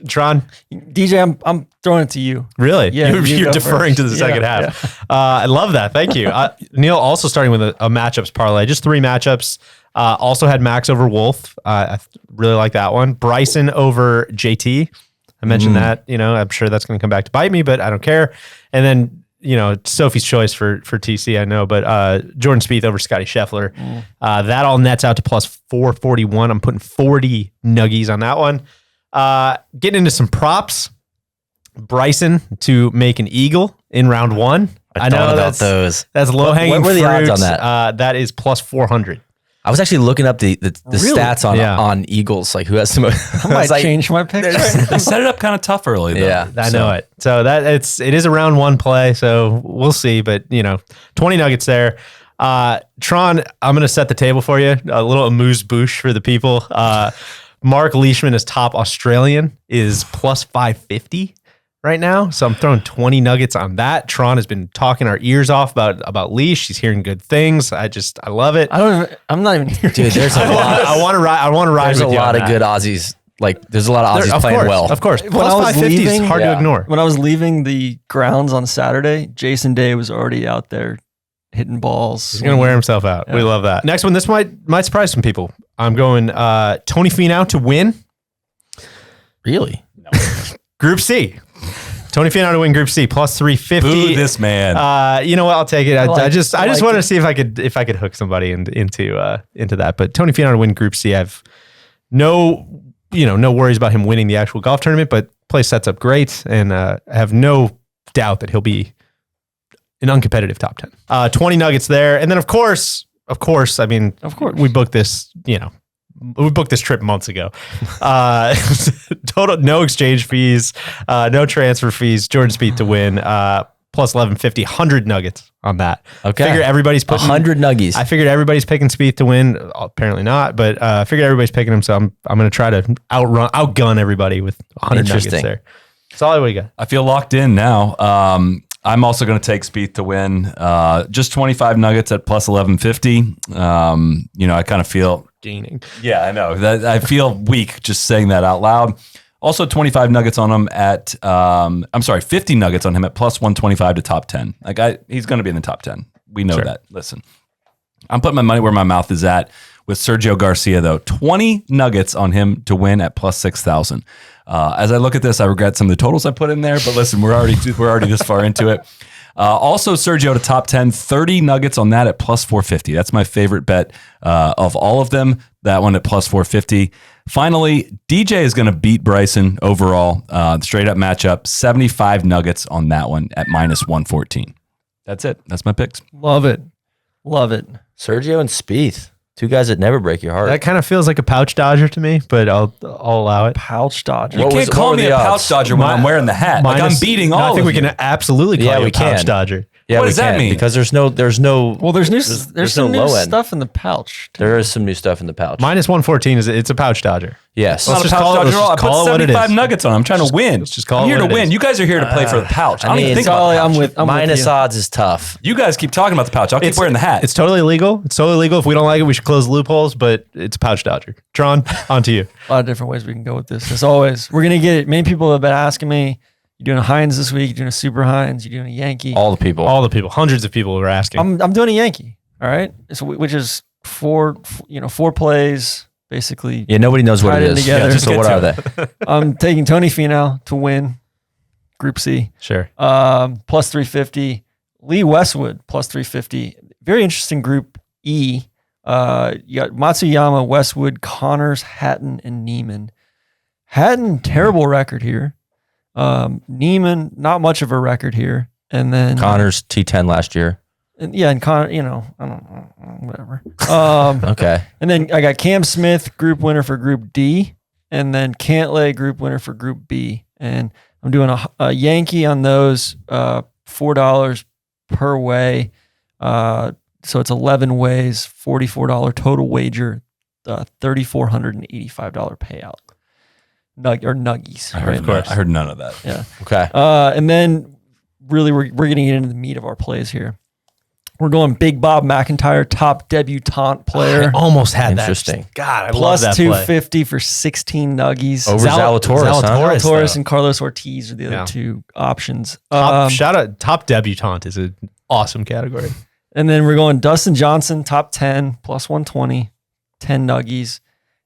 S1: Tron,
S4: DJ, I'm throwing it to you.
S1: Really?
S4: Yeah,
S1: you're deferring to the second half. Yeah. I love that. Thank you. Neil also starting with a matchups parlay, just 3 matchups. Also had Max over Wolf. I really like that one. Bryson over JT. I mentioned that. I'm sure that's going to come back to bite me, but I don't care. And then Sophie's choice for TC, I know, but Jordan Spieth over Scotty Scheffler. That all nets out to plus 441. I'm putting 40 nuggies on that one. Getting into some props. Bryson to make an eagle in round 1.
S3: I know that's
S1: low hanging fruit.
S3: What were the odds on that?
S1: That is plus 400.
S3: I was actually looking up the stats on Eagles, like who has the most.
S4: I might change my picks.
S2: They set it up kind of tough early, though.
S3: Yeah,
S1: I know it. So it is a round 1 play, so we'll see. But 20 nuggets there. Tron, I'm going to set the table for you. A little amuse-bouche for the people. Mark Leishman is top Australian, is plus 550 right now. So I'm throwing 20 nuggets on that. Tron has been talking our ears off about Leash. He's hearing good things. I love it.
S4: I'm not even hearing.
S3: Dude, there's a lot.
S1: I want to ride.
S3: There's
S1: with
S3: a lot of good Aussies. Like there's a lot of Aussies playing well.
S1: Of course. Plus 550 is hard to ignore.
S4: When I was leaving the grounds on Saturday, Jason Day was already out there hitting balls.
S1: He's going to wear himself out. Yeah. We love that. Next one, this might surprise some people. I'm going Tony Finau to win.
S3: Really?
S2: No.
S1: Group C. Tony Finau to win Group C, plus 350.
S2: Boo this man.
S1: You know what? I'll take it. I just wanted to see if I could hook somebody into that. But Tony Finau to win Group C, I have no no worries about him winning the actual golf tournament, but play sets up great, and I have no doubt that he'll be an uncompetitive top 10. 20 nuggets there, and then of course, we booked this, we booked this trip months ago. Total, no exchange fees, no transfer fees. Jordan Spieth to win. Plus 1150, 100 nuggets on that.
S3: Okay.
S1: Figure everybody's putting
S3: 100 nuggies.
S1: I figured everybody's picking Spieth to win. Apparently not, but I figured everybody's picking him, so I'm going to try to outgun everybody with 100 nuggets there. That's all we got.
S2: I feel locked in now. I'm also going to take Spieth to win. Just 25 nuggets at plus 1150. I kind of feel
S1: Gaining.
S2: Yeah, I know. I feel weak just saying that out loud. Also 25 nuggets on him at 50 nuggets on him at plus 125 to top 10. He's going to be in the top 10. We know that. Listen, I'm putting my money where my mouth is at with Sergio Garcia though. 20 nuggets on him to win at plus 6,000. As I look at this, I regret some of the totals I put in there, but listen, we're already this far into it. Also Sergio to top 10, 30 nuggets on that at plus 450. That's my favorite bet of all of them. That one at plus 450. Finally, DJ is going to beat Bryson overall. Straight up matchup, 75 nuggets on that one at minus 114. That's it. That's my picks.
S4: Love it.
S3: Sergio and Spieth. Two guys that never break your heart.
S1: That kind of feels like a pouch dodger to me, but I'll allow it.
S4: Pouch dodger.
S2: You can't call me a pouch dodger when I'm wearing the hat. I'm beating all of you.
S1: I think we can absolutely call you a pouch dodger.
S3: Yeah,
S2: what does that mean?
S3: Because there's no.
S4: Well, there's some
S3: no
S4: new
S3: low end.
S4: stuff in the pouch.
S3: There is some new stuff in the pouch.
S1: Minus 114 it's a pouch dodger.
S3: Yes.
S2: Let's
S1: Let's
S2: just
S1: just
S2: pouch
S1: call it-
S2: dodger
S1: let's
S2: all. I
S1: just call
S2: put
S1: it what it
S2: 75
S1: is.
S2: nuggets on. I'm trying to win.
S1: let's just call
S2: I'm
S1: it
S2: here
S1: what
S2: to
S1: it
S2: win.
S1: is.
S2: You guys are here to play for the pouch. I don't even think
S4: Solly,
S2: about the pouch.
S4: I'm with
S3: Minus
S4: you.
S3: odds is tough.
S2: You guys keep talking about the pouch. I'll keep wearing the hat.
S1: It's totally legal. It's totally legal. If we don't like it, we should close the loopholes, but it's a pouch dodger. Tron, on to you.
S4: A lot of different ways we can go with this. As always, we're gonna get it. Many people have been asking me, "You doing a Heinz this week? You doing a Super Heinz? You doing a Yankee?"
S3: All the people.
S1: All the people, hundreds of people are asking.
S4: I'm doing a Yankee. All right, which is four plays basically.
S3: Yeah, nobody knows what
S4: Tied
S3: it
S4: in
S3: is.
S4: together.
S3: So what are they?
S4: I'm taking Tony Finau to win Group C.
S1: Sure.
S4: Plus 350. Lee Westwood plus 350. Very interesting Group E. You got Matsuyama, Westwood, Connors, Hatton, and Neiman. Hatton, terrible record here. Neiman, not much of a record here. And then
S3: Connors T10 last year.
S4: and Connor, I don't know, whatever.
S3: Okay.
S4: And then I got Cam Smith, group winner for Group D, and then Cantlay, group winner for Group B. And I'm doing a Yankee on those, $4 per way. So it's 11 ways, $44 total wager, $3,485 payout. Nuggies.
S2: I heard none of that.
S4: Yeah.
S3: Okay.
S4: And then really we're going to get into the meat of our plays here. We're going Big Bob McIntyre, top debutante player.
S1: I almost had
S3: Interesting.
S1: that. God, I
S4: Plus
S1: love that play.
S4: 250 for 16 nuggies.
S3: Over Zalatoris.
S4: Zalatoris
S1: though.
S4: and Carlos Ortiz are the
S1: Yeah.
S4: other two options.
S1: Shout out, top debutante is an awesome category.
S4: And then we're going Dustin Johnson, top 10, plus 120, 10 nuggies.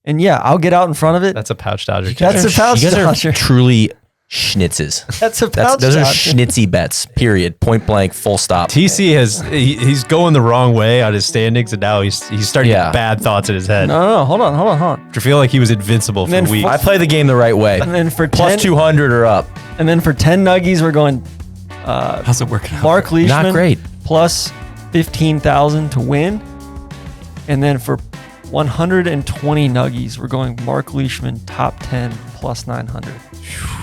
S4: And yeah, I'll get out in front of it.
S1: That's a pouch dodger.
S4: That's a pouch
S3: You guys
S4: dodger.
S3: are truly schnitzes.
S4: That's a pouch
S3: Those are
S4: dodger.
S3: schnitzy bets, period. Point blank, full stop.
S1: TC he's going the wrong way on his standings, and now he's starting to get bad thoughts in his head.
S4: No, hold on.
S1: I feel like he was invincible for
S4: And then
S1: weeks.
S3: I play the game the right way.
S4: And then for
S3: Plus
S4: 10,
S3: 200 or up.
S4: and then for 10 nuggies, we're going
S2: How's it working out?
S4: Mark Leishman.
S3: Not great.
S4: Plus 15,000 to win. And then for 120 nuggies, we're going Mark Leishman, top 10, plus 900.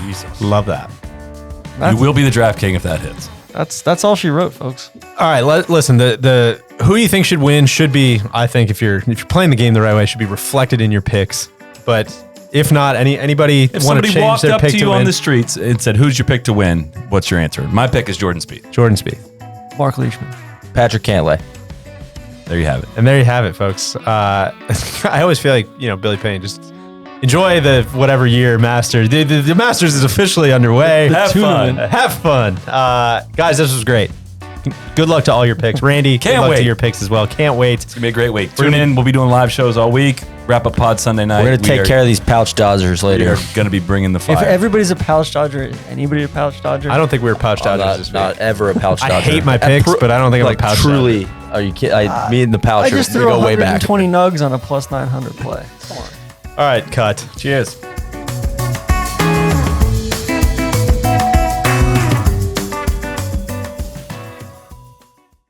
S2: Jesus.
S1: Love that.
S2: You will be the draft king if that hits.
S4: That's all she wrote, folks.
S1: All right, listen. The who you think should win should be, I think, if you're playing the game the right way, should be reflected in your picks. But if not, anybody
S2: If
S1: want to
S2: somebody
S1: change
S2: walked
S1: their
S2: up
S1: pick
S2: to
S1: to
S2: you
S1: win?
S2: on the streets and said, "Who's your pick to win?" What's your answer? My pick is Jordan Spieth.
S1: Jordan Spieth.
S4: Mark Leishman.
S3: Patrick Cantlay.
S2: There you have it.
S1: And there you have it, folks. I always feel like, Billy Payne, just enjoy the whatever year Masters. The Masters is officially underway.
S2: Have fun.
S1: Have fun. Guys, this was great. Good luck to all your picks. Randy,
S2: Can't
S1: good luck
S2: wait.
S1: to your picks as well. Can't wait.
S2: It's gonna be a great week. Tune in. We'll be doing live shows all week. Wrap up pod Sunday night.
S3: We're going to take care of these pouch dodgers
S2: We
S3: later.
S2: are gonna be bringing the
S4: If
S2: fire.
S4: everybody's a pouch dodger, is anybody a pouch dodger?
S1: I don't think we were pouch dodgers this week.
S3: Not ever a pouch dodger.
S1: I hate my picks, but I don't think I'm a pouch
S3: truly, are you kidding? Me and the pouch
S4: I just
S3: we
S4: threw
S3: go way back.
S4: 120 nugs on a plus 900 play. Come on.
S1: All right, cut.
S2: Cheers.